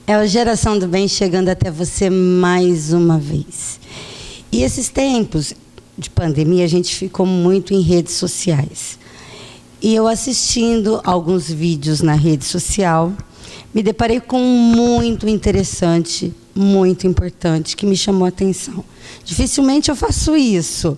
É a Geração do Bem chegando até você mais uma vez. E esses tempos de pandemia, a gente ficou muito em redes sociais. E eu assistindo alguns vídeos na rede social, me deparei com um muito interessante, muito importante, que me chamou a atenção. Dificilmente eu faço isso,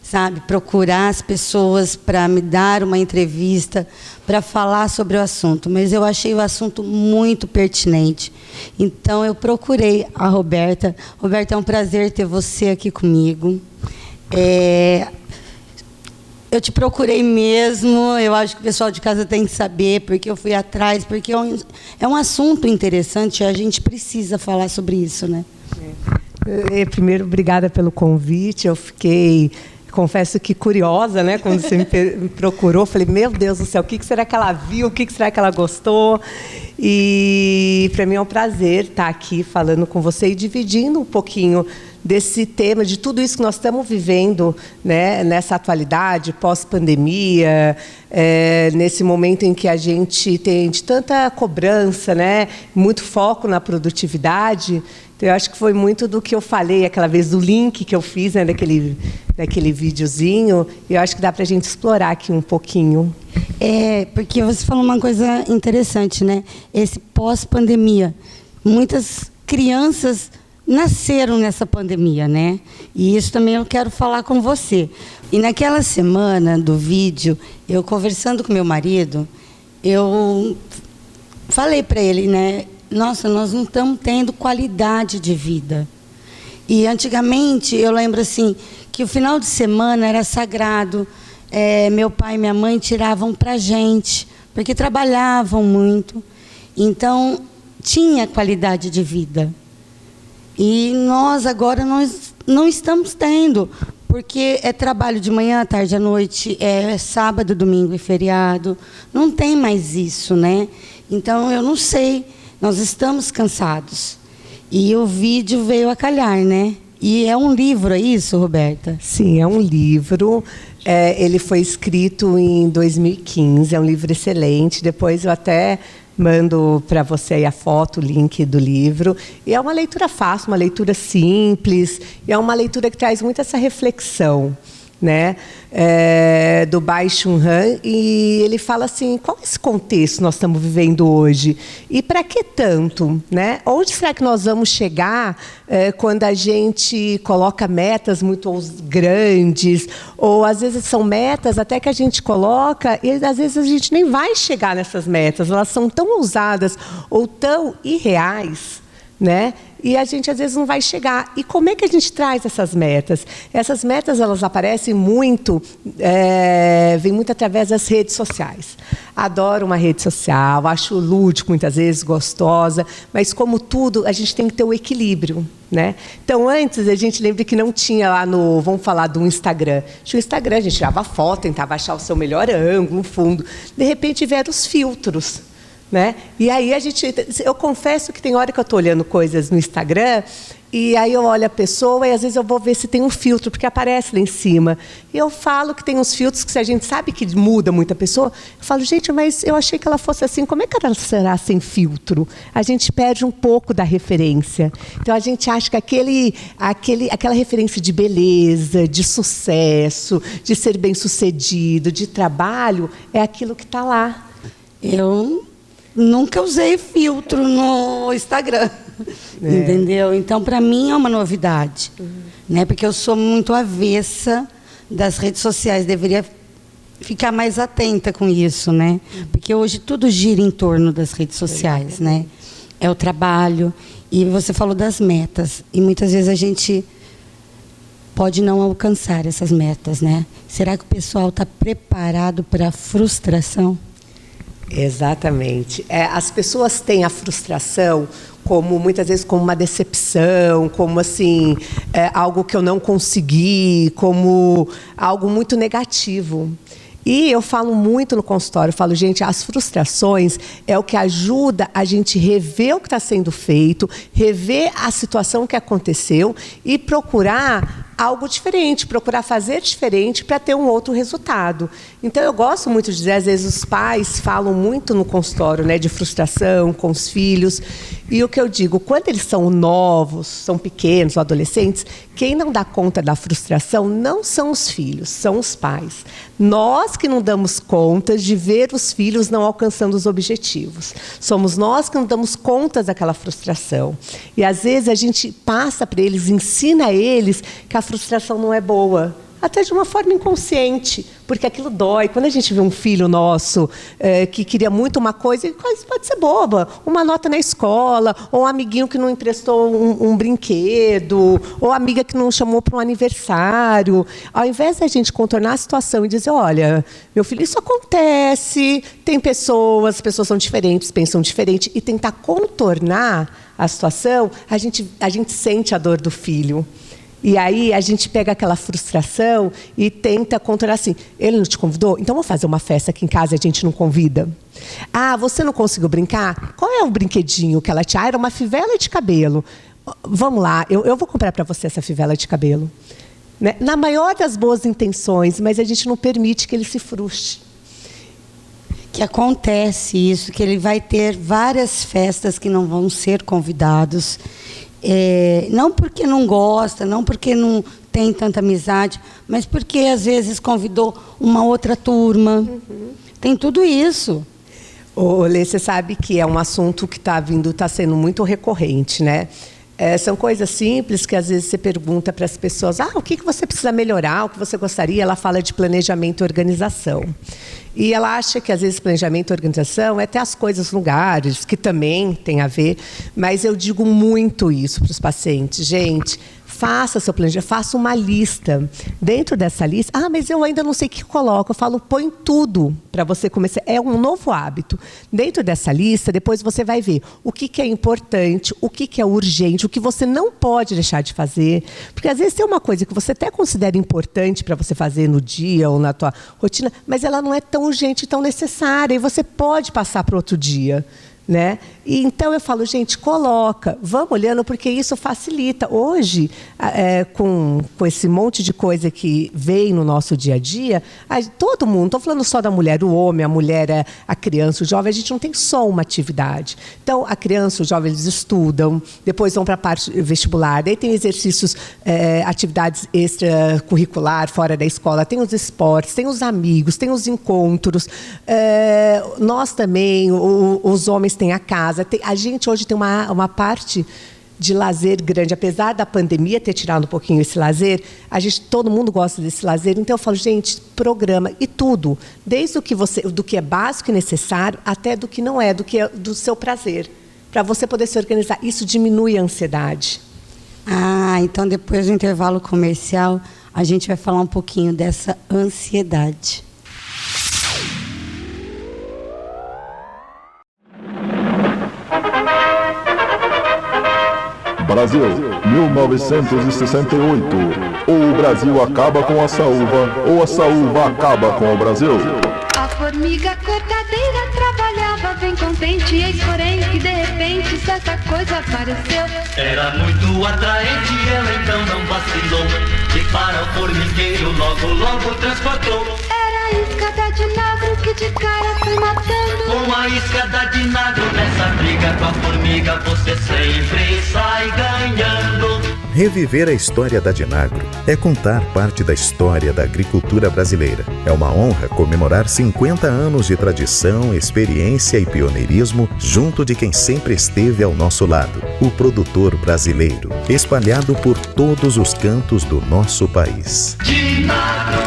sabe? Procurar as pessoas para me dar uma entrevista, para falar sobre o assunto. Mas eu achei o assunto muito pertinente. Então, eu procurei a Roberta. Roberta, é um prazer ter você aqui comigo. Eu te procurei mesmo, eu acho que o pessoal de casa tem que saber, porque eu fui atrás, porque é um assunto interessante, a gente precisa falar sobre isso, né? Primeiro, obrigada pelo convite. Eu fiquei, confesso que curiosa, né? Quando você me procurou, falei, meu Deus do céu, o que será que ela viu, o que será que ela gostou? E para mim é um prazer estar aqui falando com você e dividindo um pouquinho desse tema, de tudo isso que nós estamos vivendo, né, nessa atualidade, pós-pandemia, nesse momento em que a gente tem de tanta cobrança, né, muito foco na produtividade. Então, eu acho que foi muito do que eu falei aquela vez, do link que eu fiz, né, daquele videozinho, e eu acho que dá para a gente explorar aqui um pouquinho. Porque você falou uma coisa interessante, né? Esse pós-pandemia. Muitas crianças nasceram nessa pandemia, né? E isso também eu quero falar com você. E naquela semana do vídeo, eu conversando com meu marido, eu falei para ele, né? Nossa, nós não estamos tendo qualidade de vida. E antigamente, eu lembro assim, que o final de semana era sagrado. Meu pai e minha mãe tiravam para a gente, porque trabalhavam muito. Então, tinha qualidade de vida. E nós agora não estamos tendo, porque é trabalho de manhã, tarde à noite, é sábado, domingo e feriado. Não tem mais isso, né? Então, eu não sei, nós estamos cansados. E o vídeo veio a calhar, né? E é um livro, é isso, Roberta? Sim, é um livro. Ele foi escrito em 2015, é um livro excelente. Depois eu até mando para você aí a foto, o link do livro. E é uma leitura fácil, uma leitura simples, e é uma leitura que traz muito essa reflexão, né, do Byung-Chul Han, e ele fala assim, qual é esse contexto que nós estamos vivendo hoje? E para que tanto? Né? Onde será que nós vamos chegar quando a gente coloca metas muito grandes, ou às vezes são metas até que a gente coloca, e às vezes a gente nem vai chegar nessas metas, elas são tão ousadas ou tão irreais, né? E a gente, às vezes, não vai chegar. E como é que a gente traz essas metas? Essas metas, elas aparecem muito, vêm muito através das redes sociais. Adoro uma rede social, acho lúdico, muitas vezes, gostosa, mas, como tudo, a gente tem que ter o equilíbrio, né? Então, antes, a gente lembra que não tinha lá no, vamos falar do Instagram. Tinha o Instagram, a gente tirava foto, tentava achar o seu melhor ângulo, fundo. De repente, vieram os filtros. Né? E aí eu confesso que tem hora que eu estou olhando coisas no Instagram e aí eu olho a pessoa e às vezes eu vou ver se tem um filtro, porque aparece lá em cima. E eu falo que tem uns filtros que, se a gente sabe que muda muito a pessoa, eu falo, gente, mas eu achei que ela fosse assim, como é que ela será sem filtro? A gente perde um pouco da referência. Então a gente acha que aquela referência de beleza, de sucesso, de ser bem-sucedido, de trabalho, é aquilo que está lá. Eu nunca usei filtro no Instagram, entendeu? Então, para mim, é uma novidade, né? Porque eu sou muito avessa das redes sociais, deveria ficar mais atenta com isso, né? Porque hoje tudo gira em torno das redes sociais, né? É o trabalho, e você falou das metas, e muitas vezes a gente pode não alcançar essas metas, né? Será que o pessoal está preparado para a frustração? Exatamente. As pessoas têm a frustração como muitas vezes como uma decepção, como assim, algo que eu não consegui, como algo muito negativo. E eu falo muito no consultório, eu falo, gente, as frustrações é o que ajuda a gente rever o que está sendo feito, rever a situação que aconteceu e procurar algo diferente, procurar fazer diferente para ter um outro resultado. Então, eu gosto muito de dizer, às vezes os pais falam muito no consultório, né, de frustração com os filhos. E o que eu digo, quando eles são novos, são pequenos ou adolescentes, quem não dá conta da frustração não são os filhos, são os pais. Nós que não damos conta de ver os filhos não alcançando os objetivos. Somos nós que não damos conta daquela frustração. E às vezes a gente passa para eles, ensina a eles que a frustração não é boa. Até de uma forma inconsciente, porque aquilo dói. Quando a gente vê um filho nosso que queria muito uma coisa, pode ser boba, uma nota na escola, ou um amiguinho que não emprestou um brinquedo, ou amiga que não chamou para um aniversário. Ao invés da gente contornar a situação e dizer, olha, meu filho, isso acontece, tem pessoas, as pessoas são diferentes, pensam diferente, e tentar contornar a situação, a gente sente a dor do filho. E aí a gente pega aquela frustração e tenta controlar assim, ele não te convidou? Então vamos fazer uma festa aqui em casa e a gente não convida? Ah, você não conseguiu brincar? Qual é o brinquedinho que ela te... Ah, era uma fivela de cabelo. Vamos lá, eu vou comprar para você essa fivela de cabelo. Né? Na maior das boas intenções, mas a gente não permite que ele se frustre. Que acontece isso, que ele vai ter várias festas que não vão ser convidados. Não porque não gosta, não porque não tem tanta amizade, mas porque às vezes convidou uma outra turma. Uhum. Tem tudo isso. Ô, Lê, você sabe que é um assunto que está sendo muito recorrente, né? São coisas simples que às vezes você pergunta para as pessoas, o que você precisa melhorar, o que você gostaria? Ela fala de planejamento e organização. E ela acha que às vezes planejamento e organização é ter as coisas no lugares, que também tem a ver, mas eu digo muito isso para os pacientes. Gente, faça seu planejamento, faça uma lista. Dentro dessa lista, mas eu ainda não sei o que coloco. Eu falo, põe tudo para você começar. É um novo hábito. Dentro dessa lista, depois você vai ver o que é importante, o que é urgente, o que você não pode deixar de fazer. Porque às vezes tem uma coisa que você até considera importante para você fazer no dia ou na tua rotina, mas ela não é tão urgente, tão necessária, e você pode passar para outro dia. Né? E então eu falo, gente, coloca, vamos olhando, porque isso facilita. Hoje, com esse monte de coisa que vem no nosso dia a dia, todo mundo, estou falando só da mulher, o homem, a mulher, a criança, o jovem, a gente não tem só uma atividade. Então, a criança, o jovem, eles estudam, depois vão para a parte vestibular, daí tem exercícios, atividades extracurricular, fora da escola, tem os esportes, tem os amigos, tem os encontros, nós também, os homens tem a casa. A gente hoje tem uma parte de lazer grande. Apesar da pandemia ter tirado um pouquinho esse lazer, todo mundo gosta desse lazer. Então eu falo, gente, programa e tudo. Desde do que é básico e necessário, até do que não é, do que é do seu prazer. Para você poder se organizar. Isso diminui a ansiedade. Então depois do intervalo comercial, a gente vai falar um pouquinho dessa ansiedade. Brasil, 1968. Ou o Brasil acaba com a saúva, ou a saúva acaba com o Brasil. A formiga cortadeira trabalhava bem contente, eis porém que de repente certa coisa apareceu. Era muito atraente, ela então não vacilou, e para o formigueiro logo transportou. Era a isca da Dinagro que de cara foi matando. Com a isca da Dinagro nessa briga com a formiga você sempre sai ganhando. Reviver a história da Dinagro é contar parte da história da agricultura brasileira. É uma honra comemorar 50 anos de tradição, experiência e pioneirismo junto de quem sempre esteve ao nosso lado, o produtor brasileiro, espalhado por todos os cantos do nosso país. Dinagro.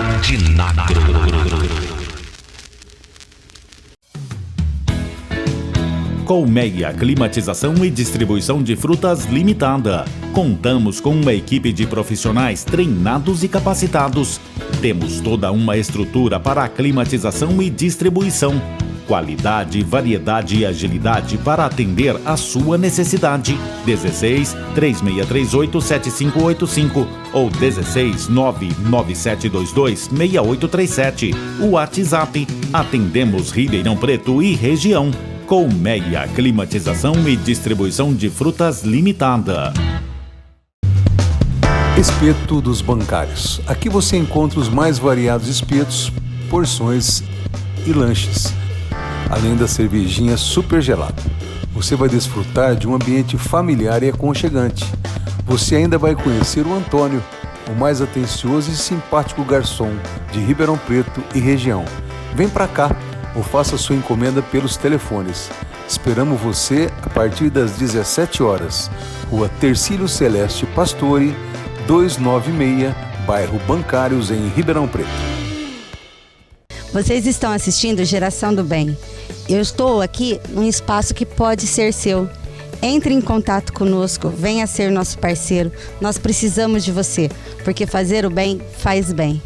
Colmeia Climatização e Distribuição de Frutas Limitada. Contamos com uma equipe de profissionais treinados e capacitados. Temos toda uma estrutura para a climatização e distribuição. Qualidade, variedade e agilidade para atender a sua necessidade. 16 3638 7585 ou 16 99722 6837. O WhatsApp. Atendemos Ribeirão Preto e região. Colmeia Climatização e Distribuição de Frutas Limitada. Espeto dos Bancários. Aqui você encontra os mais variados espetos, porções e lanches, além da cervejinha super gelada. Você vai desfrutar de um ambiente familiar e aconchegante. Você ainda vai conhecer o Antônio, o mais atencioso e simpático garçom de Ribeirão Preto e região. Vem pra cá ou faça sua encomenda pelos telefones. Esperamos você a partir das 17 horas. Rua Tercílio Celeste Pastore, 296, bairro Bancários, em Ribeirão Preto. Vocês estão assistindo Geração do Bem. Eu estou aqui num espaço que pode ser seu. Entre em contato conosco, venha ser nosso parceiro. Nós precisamos de você, porque fazer o bem faz bem.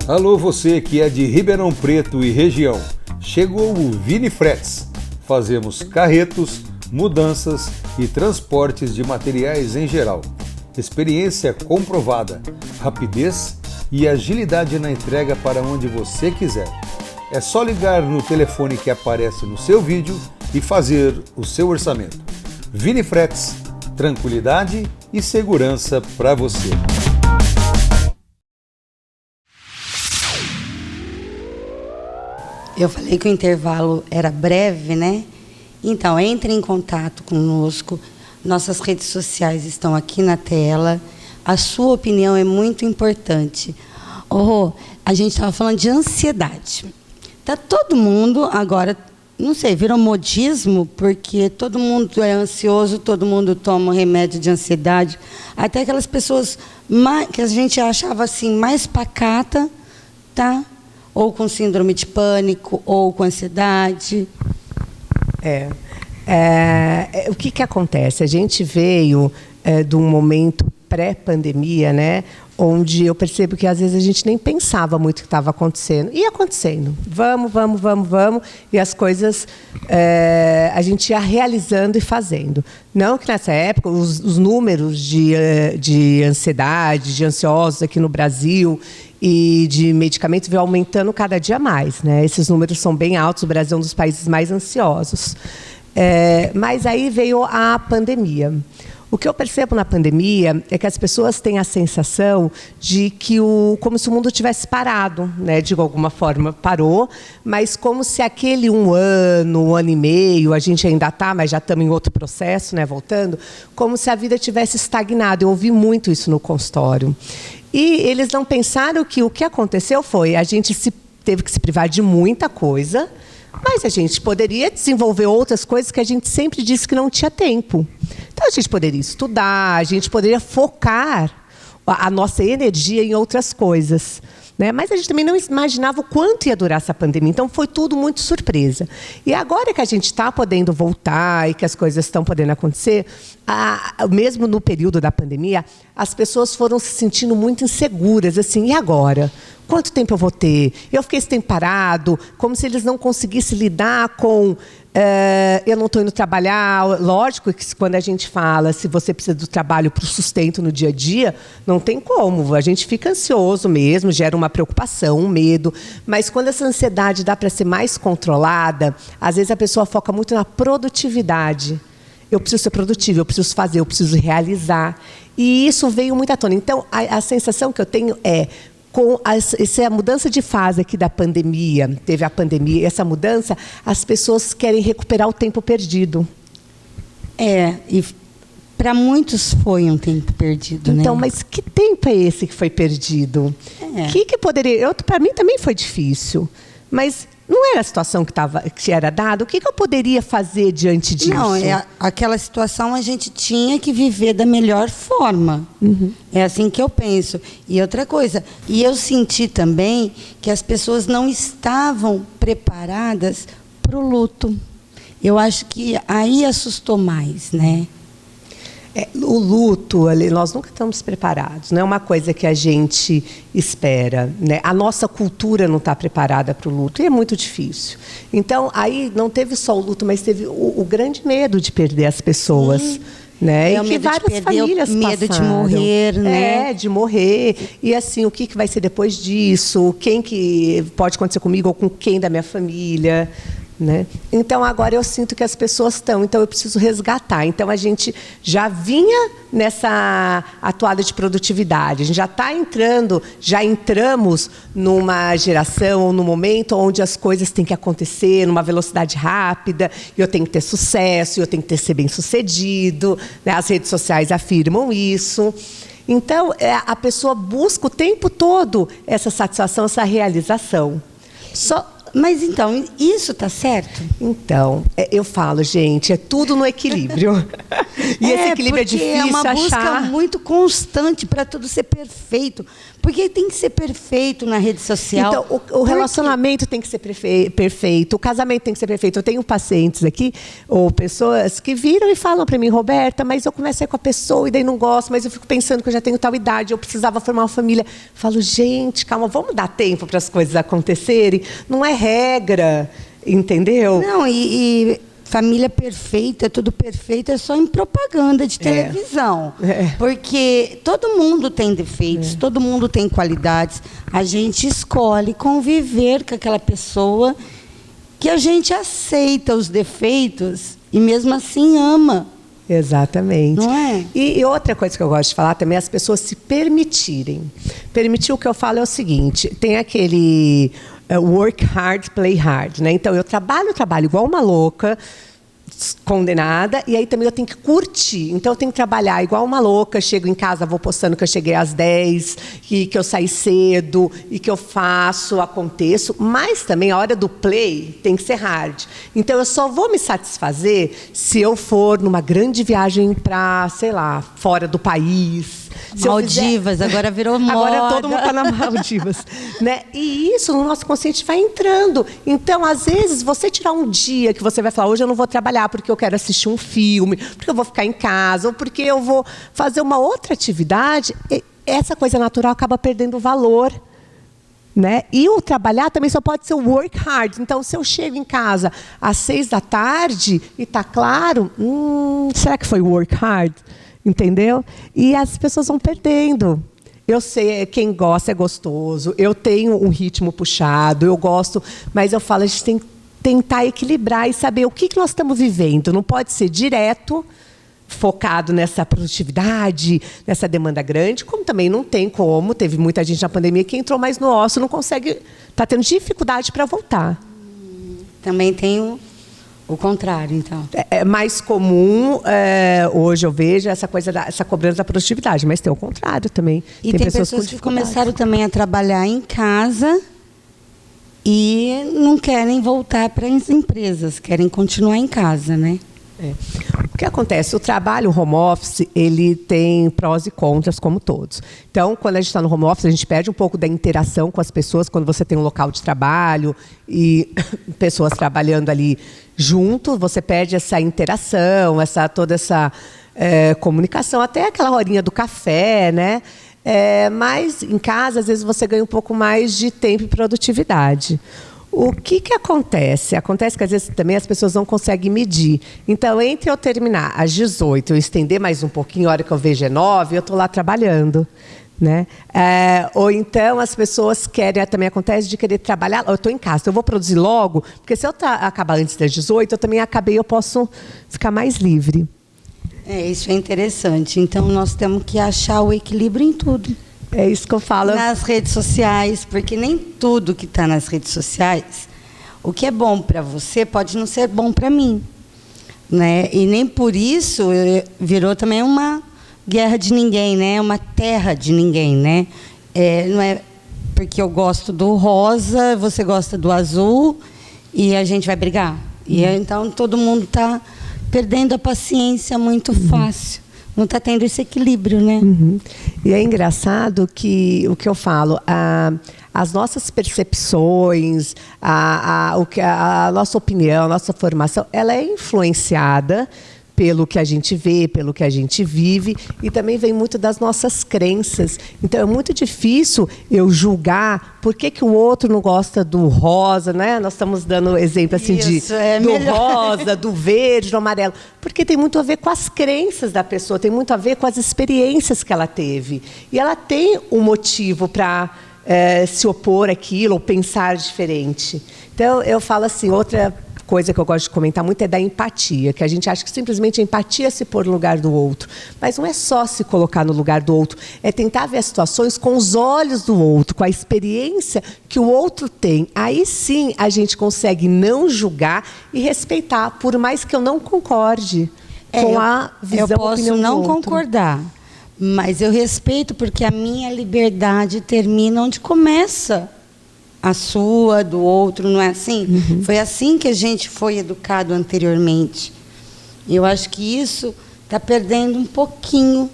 Alô, você que é de Ribeirão Preto e região. Chegou o Vini Fretes. Fazemos carretos, mudanças e transportes de materiais em geral. Experiência comprovada, rapidez e agilidade na entrega para onde você quiser. É só ligar no telefone que aparece no seu vídeo e fazer o seu orçamento. Vini Fretes, tranquilidade e segurança para você. Eu falei que o intervalo era breve, né? Então, entre em contato conosco. Nossas redes sociais estão aqui na tela. A sua opinião é muito importante. A gente estava falando de ansiedade. Tá todo mundo agora, não sei, virou modismo, porque todo mundo é ansioso, todo mundo toma remédio de ansiedade. Até aquelas pessoas que a gente achava assim mais pacata, tá? Ou com síndrome de pânico, ou com ansiedade. O que acontece? A gente veio de um momento pré-pandemia, né, onde eu percebo que às vezes a gente nem pensava muito o que estava acontecendo. E acontecendo. Vamos. E as coisas a gente ia realizando e fazendo. Não que nessa época os números de ansiedade, de ansiosos aqui no Brasil e de medicamentos vem aumentando cada dia mais, né? Esses números são bem altos, o Brasil é um dos países mais ansiosos. Mas aí veio a pandemia. O que eu percebo na pandemia é que as pessoas têm a sensação de que como se o mundo tivesse parado, né? De alguma forma parou, mas como se aquele um ano e meio, a gente ainda está, mas já estamos em outro processo, né? Voltando, como se a vida tivesse estagnado. Eu ouvi muito isso no consultório. E eles não pensaram que o que aconteceu foi a gente teve que se privar de muita coisa, mas a gente poderia desenvolver outras coisas que a gente sempre disse que não tinha tempo. Então, a gente poderia estudar, a gente poderia focar a nossa energia em outras coisas, né? Mas a gente também não imaginava o quanto ia durar essa pandemia. Então, foi tudo muito surpresa. E agora que a gente está podendo voltar e que as coisas estão podendo acontecer, mesmo no período da pandemia, as pessoas foram se sentindo muito inseguras. Assim, e agora? Quanto tempo eu vou ter? Eu fiquei esse tempo parado, como se eles não conseguissem lidar com... eu não estou indo trabalhar. Lógico que quando a gente fala se você precisa do trabalho para o sustento no dia a dia, não tem como. A gente fica ansioso mesmo, gera uma preocupação, um medo. Mas quando essa ansiedade dá para ser mais controlada, às vezes a pessoa foca muito na produtividade. Eu preciso ser produtivo, eu preciso fazer, eu preciso realizar. E isso veio muito à tona. Então, a sensação que eu tenho é... Com essa mudança de fase aqui da pandemia, teve a pandemia, essa mudança, as pessoas querem recuperar o tempo perdido. E para muitos foi um tempo perdido, então, né? mas que tempo é esse que foi perdido? Que poderia... Para mim também foi difícil, mas não era a situação que era dada. O que eu poderia fazer diante disso? Não, aquela situação a gente tinha que viver da melhor forma. É assim que eu penso. E outra coisa, e eu senti também que as pessoas não estavam preparadas para o luto. Eu acho que aí assustou mais, né? O luto, nós nunca estamos preparados. Não é uma coisa que a gente espera, né? A nossa cultura não está preparada para o luto e é muito difícil. Então, aí não teve só o luto, mas teve o grande medo de perder as pessoas. Né? O medo de perder, o medo de morrer, né? De morrer. E assim, o que vai ser depois disso? Quem que pode acontecer comigo ou com quem da minha família? Né? Então, agora eu sinto que as pessoas estão, então eu preciso resgatar. Então, a gente já vinha nessa atuada de produtividade, a gente já entramos numa geração ou num momento onde as coisas têm que acontecer numa velocidade rápida, e eu tenho que ter sucesso, eu tenho que ser bem-sucedido, né? As redes sociais afirmam isso. Então, a pessoa busca o tempo todo essa satisfação, essa realização. Mas então, isso está certo? Então, eu falo, gente, é tudo no equilíbrio. E esse equilíbrio é difícil achar. É uma busca muito constante para tudo ser perfeito. Porque tem que ser perfeito na rede social. Então, o relacionamento tem que ser perfeito, o casamento tem que ser perfeito. Eu tenho pacientes aqui, ou pessoas que viram e falam para mim, Roberta, mas eu comecei com a pessoa e daí não gosto, mas eu fico pensando que eu já tenho tal idade, eu precisava formar uma família. Eu falo, gente, calma, vamos dar tempo para as coisas acontecerem. Não é regra, entendeu? Não, e família perfeita, tudo perfeito, é só em propaganda de televisão. Porque todo mundo tem defeitos, todo mundo tem qualidades. A gente escolhe conviver com aquela pessoa que a gente aceita os defeitos e mesmo assim ama. Exatamente. Não é? E outra coisa que eu gosto de falar também é as pessoas se permitirem. Permitir, o que eu falo é o seguinte, tem aquele work hard, play hard, né? Então, eu trabalho igual uma louca, condenada, e aí também eu tenho que curtir. Então, eu tenho que trabalhar igual uma louca, chego em casa, vou postando que eu cheguei às 10, e que eu saí cedo, e que eu faço, aconteço, mas também a hora do play tem que ser hard. Então, eu só vou me satisfazer se eu for numa grande viagem para, sei lá, fora do país. Maldivas, agora virou moda. Agora todo mundo está na Maldivas. Né? E isso no nosso consciente vai entrando. Então, às vezes, você tirar um dia que você vai falar, hoje eu não vou trabalhar porque eu quero assistir um filme, porque eu vou ficar em casa, ou porque eu vou fazer uma outra atividade, essa coisa natural acaba perdendo valor. Né? E o trabalhar também só pode ser o work hard. Então, se eu chego em casa às 6 da tarde e está claro, será que foi work hard? Entendeu? E as pessoas vão perdendo. Eu sei, quem gosta é gostoso, eu tenho um ritmo puxado, eu gosto, mas eu falo, a gente tem que tentar equilibrar e saber o que nós estamos vivendo. Não pode ser direto, focado nessa produtividade, nessa demanda grande, como também não tem como. Teve muita gente na pandemia que entrou mais no ócio, não consegue, está tendo dificuldade para voltar. Também tem o contrário, então. É mais comum, hoje eu vejo, essa cobrança da produtividade, mas tem o contrário também. E tem pessoas que começaram também a trabalhar em casa e não querem voltar para as empresas, querem continuar em casa, né? O que acontece? O trabalho, o home office, ele tem prós e contras, como todos. Então, quando a gente está no home office, a gente perde um pouco da interação com as pessoas, quando você tem um local de trabalho e pessoas trabalhando ali junto, você perde essa interação, toda essa comunicação, até aquela horinha do café, né? Mas em casa, às vezes, você ganha um pouco mais de tempo e produtividade. O que acontece? Acontece que, às vezes, também as pessoas não conseguem medir. Então, entre eu terminar às 18 e eu estender mais um pouquinho, a hora que eu vejo é 9, eu estou lá trabalhando. Né? Ou então, as pessoas querem, também acontece, de querer trabalhar. Eu estou em casa, então eu vou produzir logo, porque se eu acabar antes das 18, eu também acabei, eu posso ficar mais livre. Isso é interessante. Então, nós temos que achar o equilíbrio em tudo. É isso que eu falo. Nas redes sociais, porque nem tudo que está nas redes sociais, o que é bom para você pode não ser bom para mim. né? E nem por isso virou também uma guerra de ninguém, né? Uma terra de ninguém, né? Não é porque eu gosto do rosa, você gosta do azul e a gente vai brigar. E então todo mundo está perdendo a paciência muito fácil. Não está tendo esse equilíbrio, né? E é engraçado que o que eu falo, as nossas percepções, a nossa opinião, a nossa formação, ela é influenciada pelo que a gente vê, pelo que a gente vive, e também vem muito das nossas crenças. Então é muito difícil eu julgar por que o outro não gosta do rosa, né? Nós estamos dando exemplo assim do rosa, do verde, do amarelo, porque tem muito a ver com as crenças da pessoa, tem muito a ver com as experiências que ela teve. E ela tem um motivo para se opor àquilo ou pensar diferente. Então eu falo assim, outra coisa que eu gosto de comentar muito é da empatia, que a gente acha que simplesmente a empatia é se pôr no lugar do outro. Mas não é só se colocar no lugar do outro, é tentar ver as situações com os olhos do outro, com a experiência que o outro tem. Aí sim a gente consegue não julgar e respeitar, por mais que eu não concorde com a visão, eu posso opinião não do outro. concordar, mas eu respeito porque a minha liberdade termina onde começa a sua, do outro, não é assim? Foi assim que a gente foi educado anteriormente. Eu acho que isso está perdendo um pouquinho,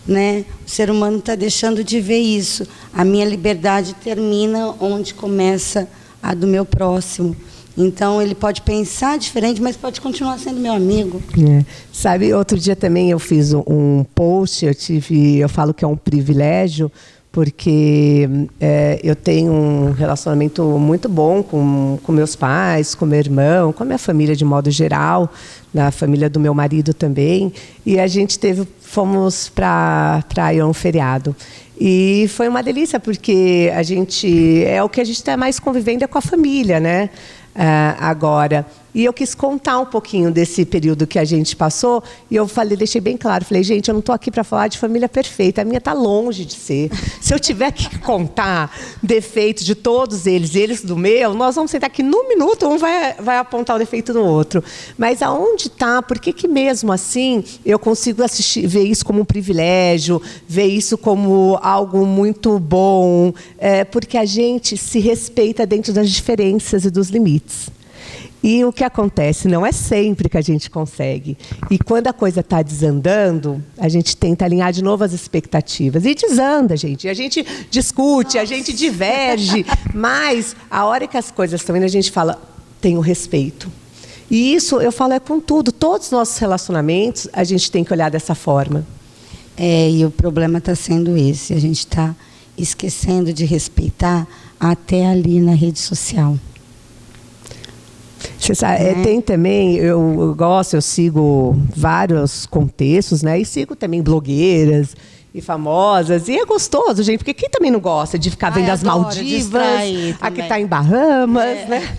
né? O ser humano está deixando de ver isso. A minha liberdade termina onde começa a do meu próximo. Então, ele pode pensar diferente, mas pode continuar sendo meu amigo. Sabe, outro dia também eu fiz um post, eu falo que é um privilégio, porque eu tenho um relacionamento muito bom com meus pais, com meu irmão, com a minha família de modo geral, na família do meu marido também. E a gente fomos para praia um feriado. E foi uma delícia, porque o que a gente está mais convivendo é com a família, né? Agora. E eu quis contar um pouquinho desse período que a gente passou, e eu deixei bem claro, falei, gente, eu não estou aqui para falar de família perfeita, a minha está longe de ser. Se eu tiver que contar defeitos de todos eles do meu, nós vamos sentar aqui num minuto, um vai apontar o defeito do outro. Mas aonde está, por que mesmo assim eu consigo ver isso como um privilégio, ver isso como algo muito bom, porque a gente se respeita dentro das diferenças e dos limites. E o que acontece? Não é sempre que a gente consegue. E quando a coisa está desandando, a gente tenta alinhar de novo as expectativas. E desanda, gente. A gente discute, a gente diverge. Mas, a hora que as coisas estão indo, a gente fala, tenho respeito. E isso, eu falo, é com tudo. Todos os nossos relacionamentos, a gente tem que olhar dessa forma. E o problema está sendo esse. A gente está esquecendo de respeitar até ali na rede social. Você sabe, tem também, eu sigo vários contextos, né? E sigo também blogueiras e famosas. E é gostoso, gente, porque quem também não gosta de ficar vendo as Maldivas, a que está em Bahamas, né?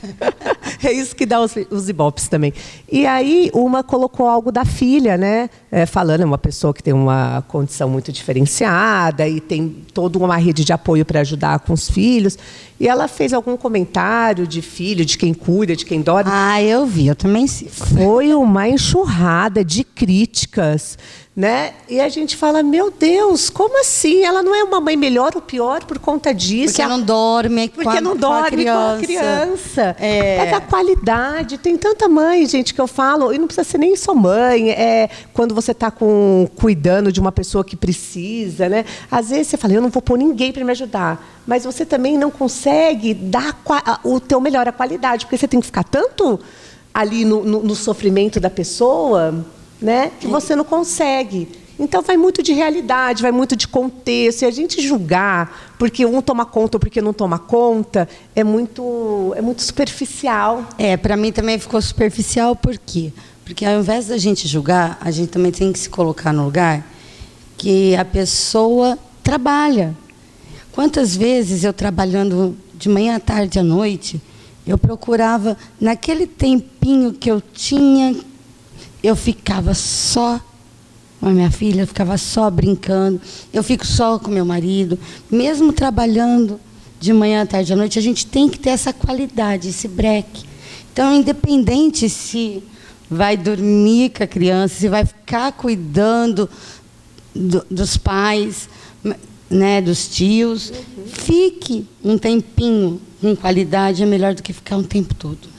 É isso que dá os ibopes também. E aí, uma colocou algo da filha, né? Falando, é uma pessoa que tem uma condição muito diferenciada e tem toda uma rede de apoio para ajudar com os filhos. E ela fez algum comentário de filho, de quem cuida, de quem dorme. Eu vi, eu também sigo. Foi uma enxurrada de críticas, né? E a gente fala, meu Deus, como assim? Ela não é uma mãe melhor ou pior por conta disso? Porque não dorme com a criança. É da qualidade. Tem tanta mãe, gente, que eu falo, e não precisa ser nem só mãe, quando você está cuidando de uma pessoa que precisa, né? Às vezes você fala, eu não vou pôr ninguém para me ajudar. Mas você também não consegue dar o teu melhor, a qualidade, porque você tem que ficar tanto ali no sofrimento da pessoa, né, que você não consegue. Então, vai muito de realidade, vai muito de contexto. E a gente julgar porque um toma conta ou porque não toma conta é muito superficial. Para mim também ficou superficial, por quê? Porque ao invés da gente julgar, a gente também tem que se colocar no lugar que a pessoa trabalha. Quantas vezes eu trabalhando de manhã à tarde à noite, eu procurava, naquele tempinho que eu tinha, eu ficava só com a minha filha, eu ficava só brincando, eu fico só com meu marido. Mesmo trabalhando de manhã à tarde à noite, a gente tem que ter essa qualidade, esse break. Então, independente se vai dormir com a criança, se vai ficar cuidando dos pais, né, dos tios, fique um tempinho com qualidade, é melhor do que ficar um tempo todo.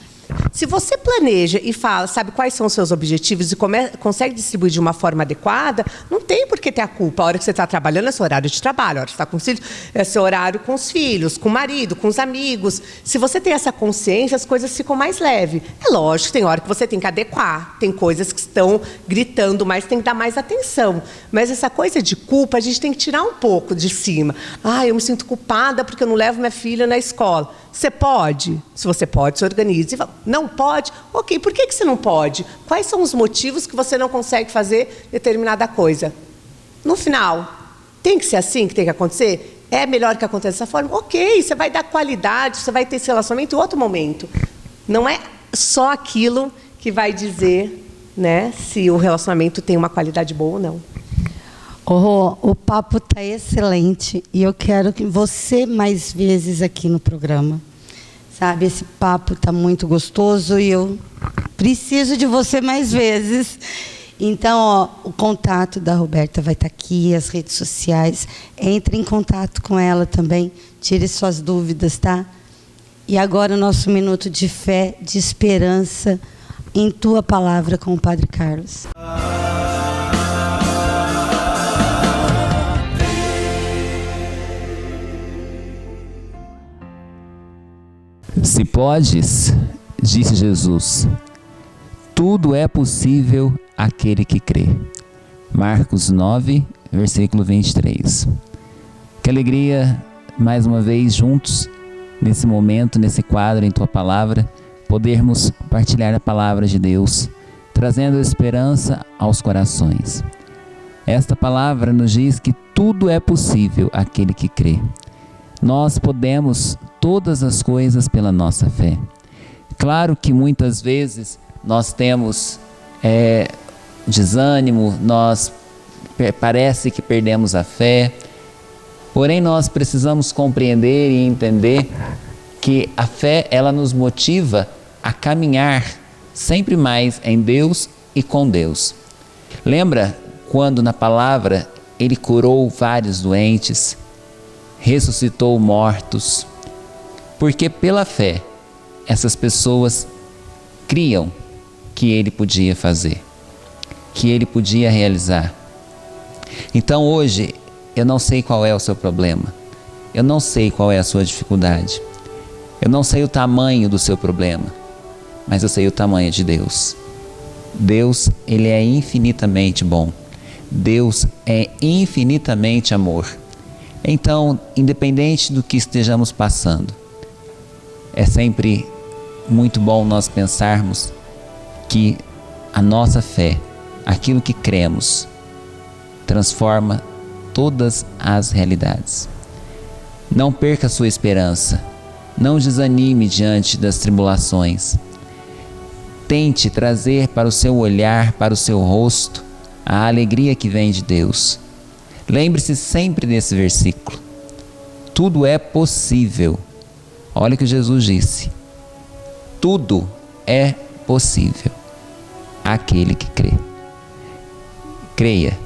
Se você planeja e fala, sabe quais são os seus objetivos e consegue distribuir de uma forma adequada, não tem por que ter a culpa. A hora que você está trabalhando é seu horário de trabalho, a hora que você está com os filhos é seu horário com os filhos, com o marido, com os amigos. Se você tem essa consciência, as coisas ficam mais leves. É lógico, tem hora que você tem que adequar, tem coisas que estão gritando mais, tem que dar mais atenção. Mas essa coisa de culpa, a gente tem que tirar um pouco de cima. Eu me sinto culpada porque eu não levo minha filha na escola. Você pode? Se você pode, se organize. Não pode? Ok, por que você não pode? Quais são os motivos que você não consegue fazer determinada coisa? No final, tem que ser assim que tem que acontecer? É melhor que aconteça dessa forma? Ok, você vai dar qualidade, você vai ter esse relacionamento em outro momento. Não é só aquilo que vai dizer, né, se o relacionamento tem uma qualidade boa ou não. O papo está excelente e eu quero que você mais vezes aqui no programa. Sabe, esse papo está muito gostoso e eu preciso de você mais vezes. Então, o contato da Roberta vai estar aqui, as redes sociais. Entre em contato com ela também, tire suas dúvidas, tá? E agora o nosso minuto de fé, de esperança em Tua Palavra com o Padre Carlos. Se podes, disse Jesus, tudo é possível àquele que crê. Marcos 9, versículo 23. Que alegria, mais uma vez, juntos, nesse momento, nesse quadro, em Tua Palavra, podermos partilhar a Palavra de Deus, trazendo esperança aos corações. Esta palavra nos diz que tudo é possível àquele que crê. Nós podemos todas as coisas pela nossa fé. Claro que muitas vezes nós temos desânimo, parece que perdemos a fé, porém nós precisamos compreender e entender que a fé, ela nos motiva a caminhar sempre mais em Deus e com Deus. Lembra quando na palavra Ele curou vários doentes, ressuscitou mortos, porque pela fé essas pessoas criam que Ele podia fazer, que Ele podia realizar. Então hoje eu não sei qual é o seu problema, eu não sei qual é a sua dificuldade, eu não sei o tamanho do seu problema, mas eu sei o tamanho de Deus. Deus, Ele é infinitamente bom, Deus é infinitamente amor. Então, independente do que estejamos passando, é sempre muito bom nós pensarmos que a nossa fé, aquilo que cremos, transforma todas as realidades. Não perca a sua esperança, não desanime diante das tribulações. Tente trazer para o seu olhar, para o seu rosto, a alegria que vem de Deus. Lembre-se sempre desse versículo. Tudo é possível. Olha o que Jesus disse. Tudo é possível àquele que crê. Creia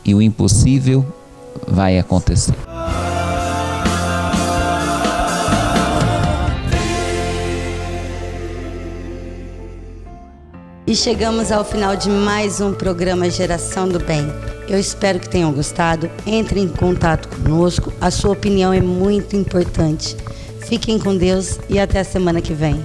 e o impossível vai acontecer. E chegamos ao final de mais um programa Geração do Bem. Eu espero que tenham gostado. Entre em contato conosco. A sua opinião é muito importante. Fiquem com Deus e até a semana que vem.